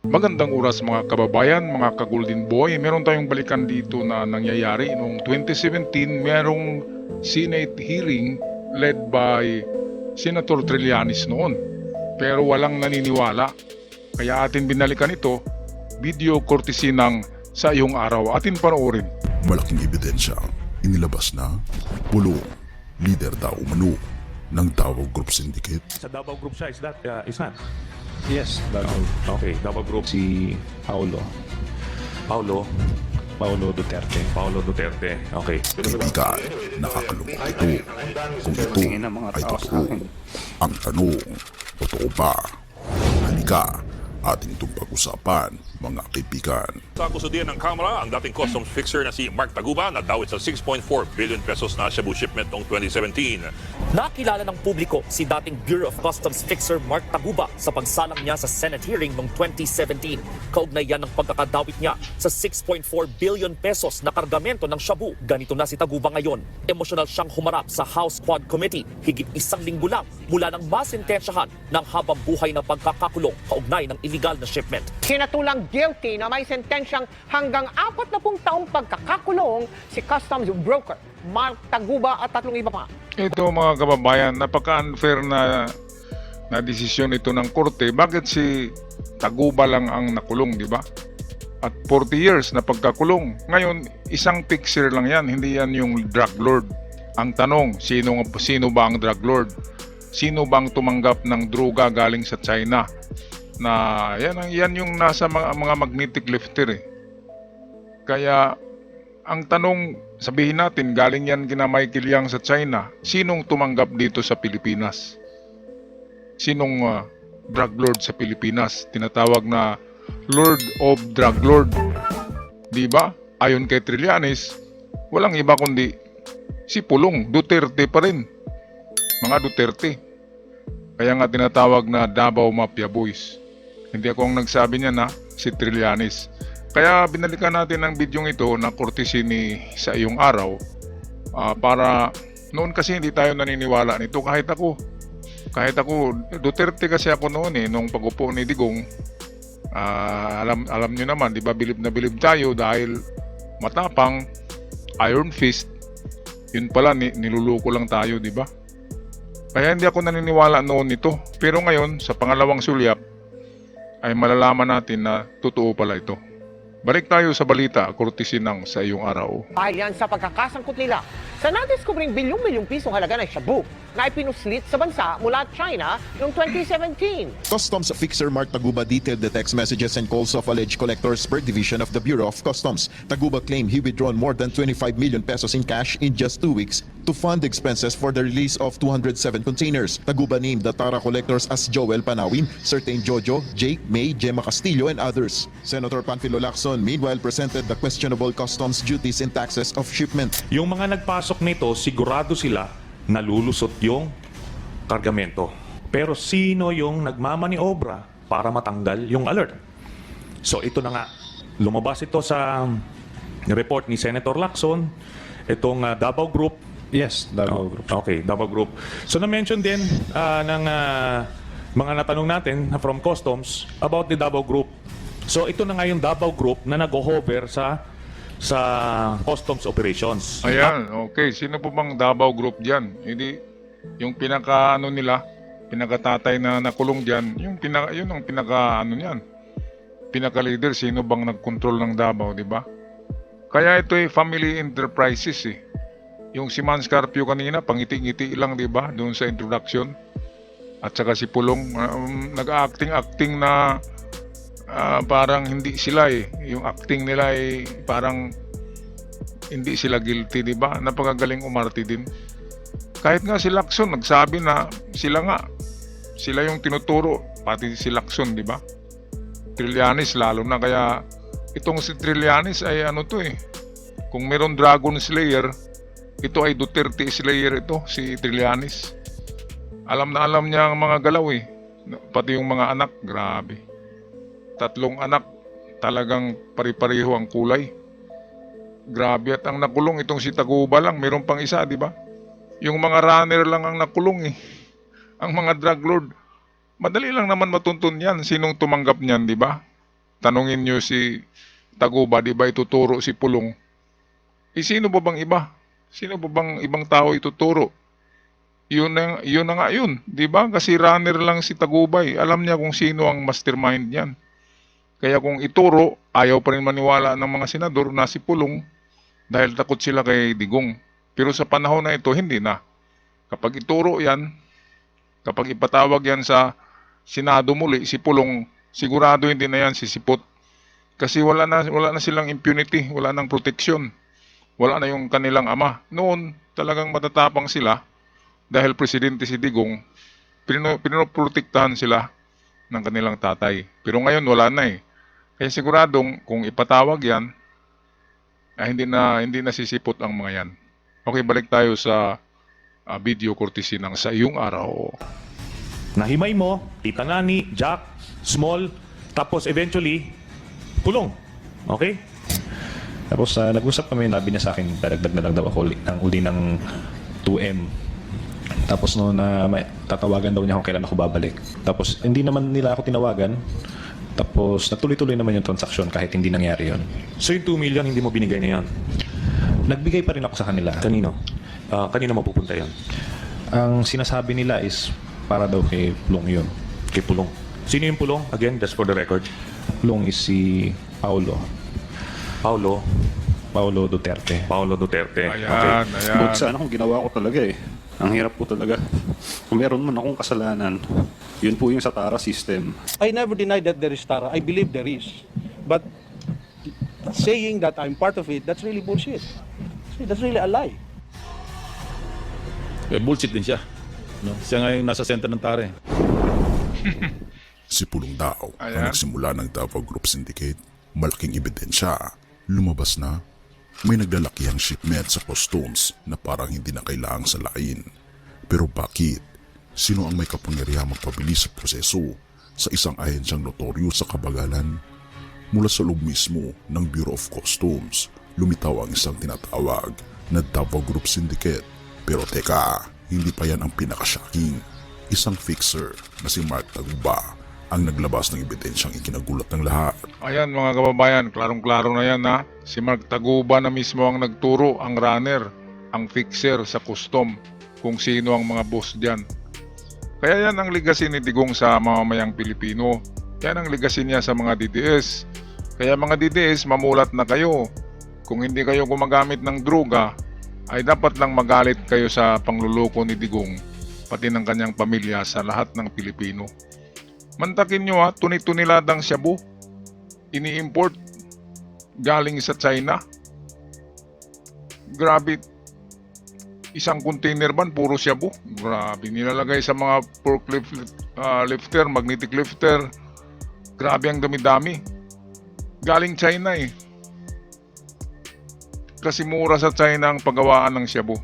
Magandang oras mga kababayan, mga ka-Golden Boy. Meron tayong balikan dito na nangyayari noong 2017. Merong Senate hearing led by Senator Trillanes noon. Pero walang naniniwala. Kaya atin binalikan ito, video courtesy ng Sa Iyong Araw. Atin panoorin. Malaking ebidensya inilabas na pulong leader daw umano ng Davao Group Syndicate. Sa Davao Group siya, is that? Yes, Davao. Okay, Davao Group. Si Paulo. Paulo. Paulo Duterte. Paulo Duterte. Okay. Kaibigan, nakakalungkot ito. Kung ito ay totoo. Ang tanong, totoo ba? Halika, ating itong pag-usapan, mga kaibigan. Sa kusudian ng Kamara, ang dating customs fixer na si Mark Taguba na dawit sa 6.4 billion pesos na Shabu shipment noong 2017. Nakilala ng publiko si dating Bureau of Customs fixer Mark Taguba sa pagsalang niya sa Senate hearing noong 2017. Kaugnay yan ng pagkakadawit niya sa 6.4 billion pesos na kargamento ng Shabu. Ganito na si Taguba ngayon. Emosyonal siyang humarap sa House Quad Committee higit isang linggo lang mula nang masintensyahan ng habang buhay na pagkakakulong kaugnay ng illegal na shipment. Sinatulang guilty na may sentensyang hanggang 40 taong pagkakakulong si customs broker Mark Taguba at 3 iba pa. Ito mga kababayan, napaka-unfair na desisyon ito ng korte. Bakit si Taguba lang ang nakulong, di ba? At 40 years na pagkakulong. Ngayon, isang fixer lang yan, hindi yan yung drug lord. Ang tanong, sino ba ang drug lord? Sino bang tumanggap ng droga galing sa China? Na yan yung nasa mga magnetic lifter eh. Kaya ang tanong, sabihin natin, galing yan kina Michael Yang sa China. Sinong tumanggap dito sa Pilipinas? Sinong drug lord sa Pilipinas? Tinatawag na Lord of Drug Lord. Diba? Ayon kay Trillanes, walang iba kundi si Pulong, Duterte pa rin. Mga Duterte. Kaya nga tinatawag na Davao Mafia Boys. Hindi ako ang nagsabi niya na si Trillanes. Kaya binalikan natin ang bidyong ito na courtesy ni Sa Iyong Araw para noon kasi hindi tayo naniniwala nito kahit ako Duterte kasi ako noon nung pag-upo ni Digong. Alam niyo naman, di ba, bilib na bilib tayo dahil matapang, iron fist. Yun pala, niluluko lang tayo, di ba? Kaya hindi ako naniniwala noon nito. Pero ngayon, sa pangalawang sulyap, ay malalaman natin na totoo pala ito. Balik tayo sa balita, courtesy ng Sa Iyong Araw. Dahil yan sa pagkakasangkot nila sa nadiskubring bilyong-bilyong pisong halaga ng Shabu na ipinuslit sa bansa mula China noong 2017. Customs fixer Mark Taguba detailed the text messages and calls of alleged collectors per division of the Bureau of Customs. Taguba claimed he withdrawn more than 25 million pesos in cash in just 2 weeks to fund expenses for the release of 207 containers. Taguba named the Tara collectors as Joel Panawin, Certain Jojo, Jake, May, Gemma Castillo, and others. Senator Panfilo Lacson meanwhile presented the questionable customs duties and taxes of shipment. Yung mga nagpasok nito, sigurado sila nalulusot yung kargamento. Pero sino yung nagmamaniobra para matanggal yung alert? So ito na nga, lumabas ito sa report ni Senator Lacson, itong Davao Group. Yes, Davao Group. Okay, Davao Group. So na-mention din ng mga natanong natin from Customs about the Davao Group. So ito na nga yung Davao Group na nag-hover sa customs operations. Ayan, okay. Sino po bang Davao Group dyan? Hindi, yung pinakatatay na nakulong dyan, yun ang pinaka-leader, sino bang nag-control ng Davao, di ba? Kaya ito ay family enterprises eh. Yung si Man Scarpio kanina, pangiti-ngiti lang, di ba? Doon sa introduction. At saka si Pulong, nag-acting na parang hindi sila eh. Yung acting nila ay parang hindi sila guilty, di ba? Napakagaling umarte din. Kahit nga si Lacson nagsabi na sila yung tinuturo, pati si Lacson, di ba? Trillanes lalo na, kaya itong si Trillanes ay kung meron Dragon Slayer, ito ay Duterte Slayer ito, si Trillanes. Alam na alam niya ang mga galaw eh. Pati yung mga anak, grabe. 3 anak, talagang pari-pareho ang kulay. Grabe, at ang nakulong itong si Taguba lang, mayroon pang isa, di ba? Yung mga runner lang ang nakulong eh. Ang mga drug lord, madali lang naman matuntun yan. Sinong tumanggap niyan, di ba? tanungin nyo si Taguba, di ba ituturo si Pulong? Sino ba bang iba? Sino ba bang ibang tao ituturo? Yun na nga yun, di ba? Kasi runner lang si Tagubay. Alam niya kung sino ang mastermind niyan. Kaya kung ituro, ayaw pa rin maniwala ng mga senador na si Pulong dahil takot sila kay Digong. Pero sa panahon na ito, hindi na. Kapag ituro yan, kapag ipatawag yan sa Senado muli, si Pulong, sigurado hindi na yan sisipot. Kasi wala na silang impunity, wala nang proteksyon. Wala na yung kanilang ama. Noon, talagang matatapang sila dahil presidente si Digong, pinoprotektahan sila ng kanilang tatay. Pero ngayon, wala na eh. Kaya siguradong kung ipatawag yan, hindi na sisipot ang mga yan. Okay, balik tayo sa video courtesy ng Sa Iyong Araw. Nahimay mo, Tita Nani, Jack, Small, tapos eventually, Pulong. Okay? Tapos nag-usap kami, sabi niya sa akin, dadagdag na lang daw ako ng uli ng 2M. Tapos tatawagan daw niya kung kailan ako babalik. Tapos hindi naman nila ako tinawagan. Tapos nagtuloy-tuloy naman yung transaksyon kahit hindi nangyari yon. So yung 2 million, hindi mo binigay na yan? Nagbigay pa rin ako sa kanila. Kanino? Kanino mapupunta yan? Ang sinasabi nila is para daw kay Pulong yun. Kay Pulong. Sino yung Pulong? Again, just for the record. Pulong is si Paulo Duterte. Paulo Duterte. Ayan, Okay. ayan. But sana kung ginawa ko talaga eh. Ang hirap po talaga. Kung meron man akong kasalanan, yun po yung sa TARA system. I never denied that there is Tara. I believe there is. But saying that I'm part of it, that's really bullshit. That's really a lie. Bullshit din siya. No? Siya nga yung nasa center ng tare. Si Pulong daw Ayan. ang nagsimula ng Davao Group Syndicate. Malaking ebidensya. Lumabas na may naglalakihang shipment sa customs na parang hindi na kailangang salain. Pero bakit? Sino ang may kapangyarihang magpabilis sa proseso sa isang ahensyang notoryo sa kabagalan? Mula sa loob mismo ng Bureau of Customs, lumitaw ang isang tinatawag na Davao Group Syndicate. Pero teka, hindi pa yan ang pinaka-shocking. Isang fixer na si Mark Taguba ang naglabas ng ebidensyang ikinagulat ng lahat. Ayan mga kababayan, klarong-klaro na yan ha. Si Mark Taguba na mismo ang nagturo, ang runner, ang fixer sa custom kung sino ang mga boss dyan. Kaya yan ang legacy ni Digong sa mamamayang Pilipino. Yan ang legacy niya sa mga DDS. Kaya mga DDS, mamulat na kayo. Kung hindi kayo gumagamit ng droga, ay dapat lang magalit kayo sa pangluloko ni Digong, pati ng kanyang pamilya sa lahat ng Pilipino. Mantakin nyo ha, tuni-tuniladang shabu, ini-import galing sa China. Grabe, isang container ban, puro shabu. Grabe, nilalagay sa mga forklift lifter, magnetic lifter. Grabe ang dami-dami. Galing China eh. Kasi mura sa China ang paggawaan ng shabu.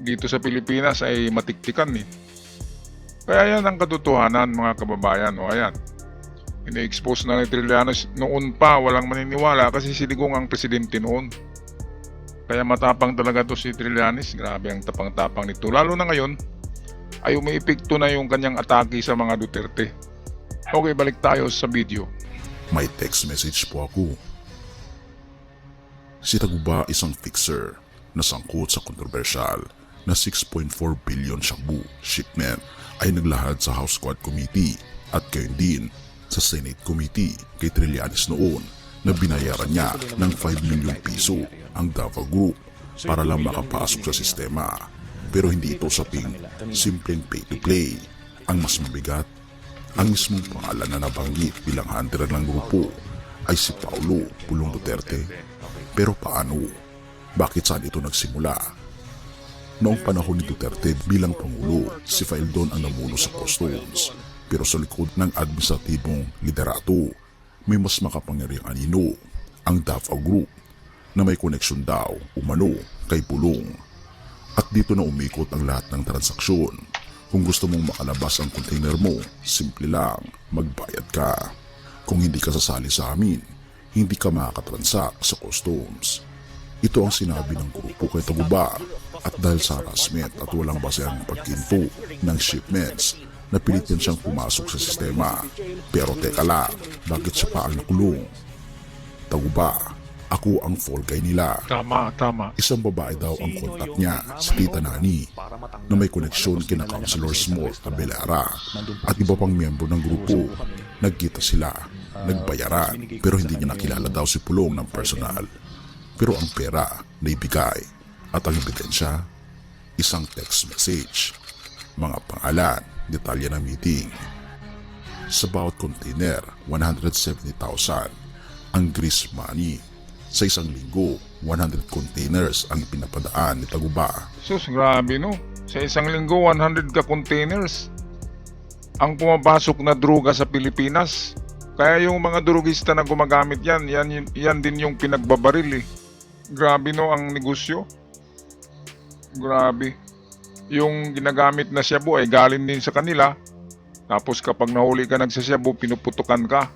Dito sa Pilipinas ay matiktikan eh. Kaya yan ang katotohanan mga kababayan. O ayan, ina-expose na ni Trillanes. Noon pa walang maniniwala kasi si Digong ang presidente noon. Kaya matapang talaga to si Trillanes. Grabe ang tapang-tapang nito. Lalo na ngayon ay umiipikto na yung kanyang atake sa mga Duterte. Okay, balik tayo sa video. May text message po ako. Si Taguba isang fixer na sangkot sa kontrobersyal na 6.4 billion shabu shipment ay naglahad sa House Quad Committee at gayon din sa Senate Committee kay Trillanes noon na binayaran niya ng 5 million piso ang Davao Group para lang makapasok sa sistema. Pero hindi ito saping simpleng pay-to-play. Ang mas mabigat, ang mismong pangalan na nabanggit bilang hunter ng grupo ay si Paulo Pulong Duterte. Pero paano? Bakit saan ito nagsimula? Noong panahon ni Duterte bilang Pangulo, si Faeldon ang namuno sa customs. Pero sa likod ng administratibong liderato, may mas makapangyarihang anino, ang Davao Group, na may koneksyon daw umano kay Pulong. At dito na umikot ang lahat ng transaksyon. Kung gusto mong makalabas ang container mo, simple lang, magbayad ka. Kung hindi ka sasali sa amin, hindi ka makakatransak sa customs. Ito ang sinabi ng grupo kay Taguba at dahil sa harassment at walang basehang pagkinto ng shipments Napilit yan siyang pumasok sa sistema. Pero teka lang, bakit siya pa ang nakulong? Taguba, ako ang fall guy nila. Tama. Isang babae daw ang kontak niya, si Tita Nani, na may koneksyon kina Councilor Small Tabelara at iba pang miyembro ng grupo. Nagkita sila, nagbayaran, pero hindi niya nakilala daw si Pulong ng personal. Pero ang pera, naibigay. At ang ebidensya, isang text message. Mga pangalan, detalye ng meeting. Sa bawat container, 170,000 ang grease money. Sa isang linggo, 100 containers ang pinapadaan ni Taguba. Sus, grabe no. Sa isang linggo, 100 ka containers ang pumapasok na droga sa Pilipinas. Kaya yung mga drugista na gumagamit yan din yung pinagbabaril eh. Grabe no ang negosyo. Grabe. Yung ginagamit na shabu ay galing din sa kanila. Tapos kapag nahuli ka nagsashabu, pinuputukan ka.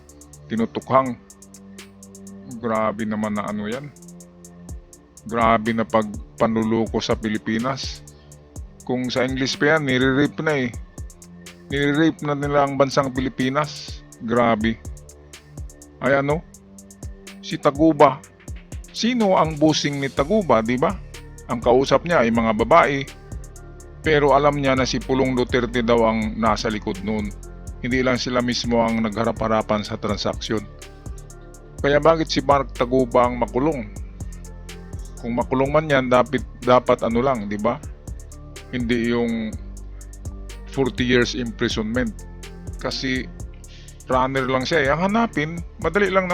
Tinutukhang. Grabe naman na ano yan. Grabe na pagpanluloko sa Pilipinas. Kung sa English pa yan, nire-rape na eh. Nire-rape na nila ang bansang Pilipinas. Grabe. Ay ano? Si Taguba. Sino ang bossing ni Taguba, di ba? Ang kausap niya ay mga babae. Pero alam niya na si Pulong Duterte daw ang nasa likod noon. Hindi lang sila mismo ang nagharap-harapan sa transaksyon. Kaya bakit si Mark Taguba ang makulong? Kung makulong man yan, dapat ano lang, di ba? Hindi yung 40 years imprisonment. Kasi runner lang siya eh. Ang hanapin, madali lang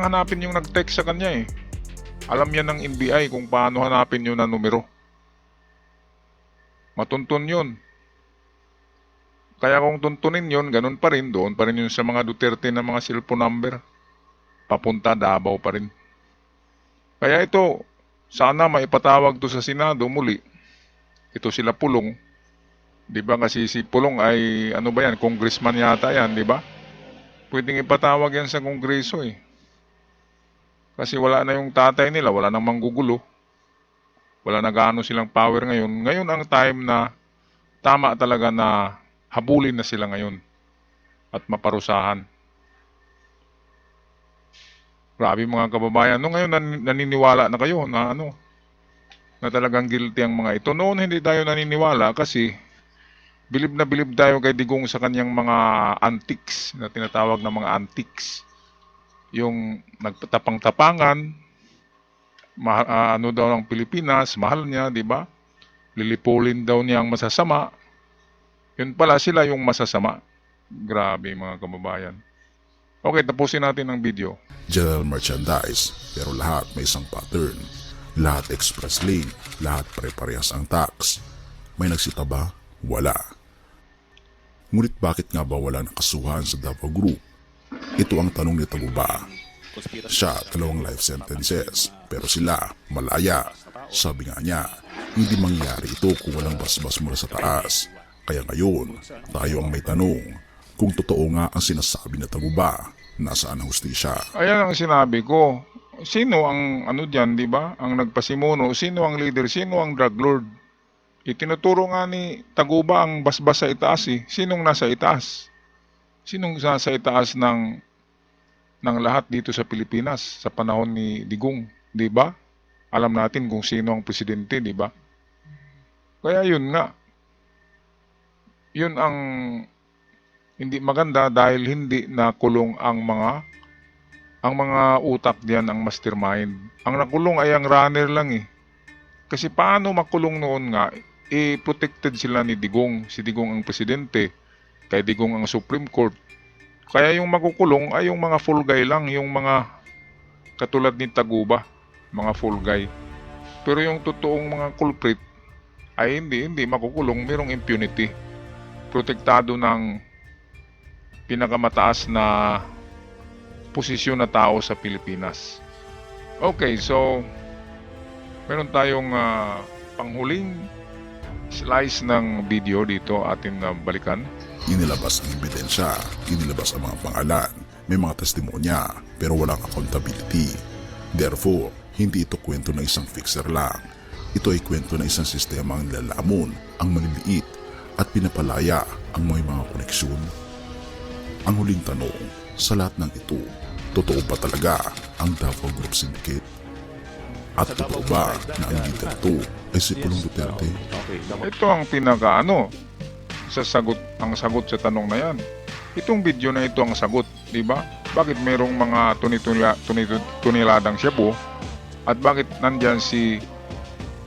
hanapin yung nag-text sa kanya eh. Alam yan ng NBI kung paano hanapin yun na numero. Matuntun yun. Kaya kung tuntunin yun, ganun pa rin. Doon pa rin yun sa mga Duterte na mga cellphone number. Papunta Davao pa rin. Kaya ito, sana maipatawag to sa Senado muli. Ito sila Pulong. Di ba kasi si Pulong ay, ano ba yan, congressman yata yan, di ba? Pwedeng ipatawag yan sa kongreso eh. Kasi wala na yung tatay nila, wala nang manggugulo. Wala na gaano silang power ngayon. Ngayon ang time na tama talaga na habulin na sila ngayon at maparusahan. Grabe mga kababayan. No, ngayon naniniwala na kayo na na talagang guilty ang mga ito. Noon hindi tayo naniniwala kasi bilib na bilib tayo kay Digong sa kanyang mga antics na tinatawag na mga antics. Yung nagtapang-tapangan, ano daw ng Pilipinas, mahal niya, di ba? Lilipulin daw niya ang masasama. Yun pala sila yung masasama. Grabe mga kababayan. Okay, tapusin natin ang video. General merchandise, pero lahat may isang pattern. Lahat express lane, lahat pare-parehas ang tax. May nagsita ba? Wala. Ngunit bakit nga ba wala nakasuhan sa Davao Group? Ito ang tanong ni Taguba. Siya, 2 life sentences, pero sila, malaya. Sabi nga niya, hindi mangyayari ito kung walang basbas mula sa taas. Kaya ngayon, tayo ang may tanong, kung totoo nga ang sinasabi na Taguba, nasaan ang hustisya? Ayan ang sinabi ko. Sino ang dyan, di ba? Ang nagpasimuno, sino ang leader, sino ang drug lord? Itinuturo nga ni Taguba ang basbas sa itaas eh. Sinong nasa itaas? Sinong nasa itaas ng lahat dito sa Pilipinas sa panahon ni Digong, di ba? Alam natin kung sino ang presidente, di ba? Kaya yun nga. Yun ang hindi maganda dahil hindi nakulong ang mga utak diyan, ang mastermind. Ang nakulong ay ang runner lang eh. Kasi paano makulong noon nga? Protected sila ni Digong. Si Digong ang presidente. Kay Digong ang Supreme Court. Kaya yung makukulong ay yung mga full guy lang. Yung mga katulad ni Taguba. Mga full guy. Pero yung totoong mga culprit ay hindi makukulong. Merong impunity. Protektado ng pinakamataas na posisyon na tao sa Pilipinas. Okay, so meron tayong panghuling slice ng video dito atin balikan. Inilabas ang ebidensya, inilabas ang mga pangalan, may mga testimonya, pero walang accountability. Therefore, hindi ito kwento ng isang fixer lang. Ito ay kwento ng isang sistema ang nilalamon, ang maliliit, at pinapalaya ang may mga koneksyon? Ang huling tanong, sa lahat ng ito, totoo ba talaga ang Davao Group Syndicate? At totoo ba na ang leader ito ay si Pulong Duterte? Ito ang ang sagot sa tanong na yan. Itong video na ito ang sagot, di ba? Bakit merong mga tuniladang Shabu at bakit nandyan si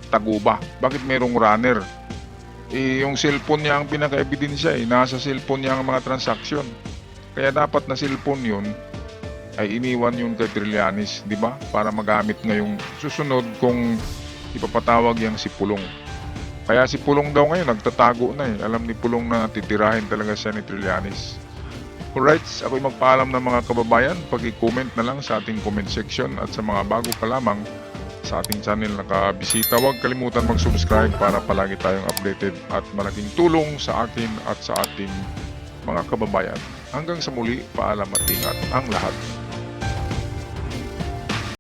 Taguba? Bakit merong runner? Yung cellphone niya ang pinaka-ebidensya nasa cellphone niya ang mga transaksyon. Kaya dapat na cellphone yun ay iniwan yun kay Trillanes, di ba? Para magamit ngayong susunod kung ipapatawag yang si Pulong. Kaya si Pulong daw ngayon nagtatago na Alam ni Pulong na titirahin talaga siya ni Trillanes. Alright, ako'y magpaalam ng mga kababayan. Pag-i-comment na lang sa ating comment section at sa mga bago pa lamang sa ating channel nakabisita, huwag kalimutan mag-subscribe para palagi tayong updated at malaking tulong sa akin at sa ating mga kababayan. Hanggang sa muli, paalam at ingat ang lahat.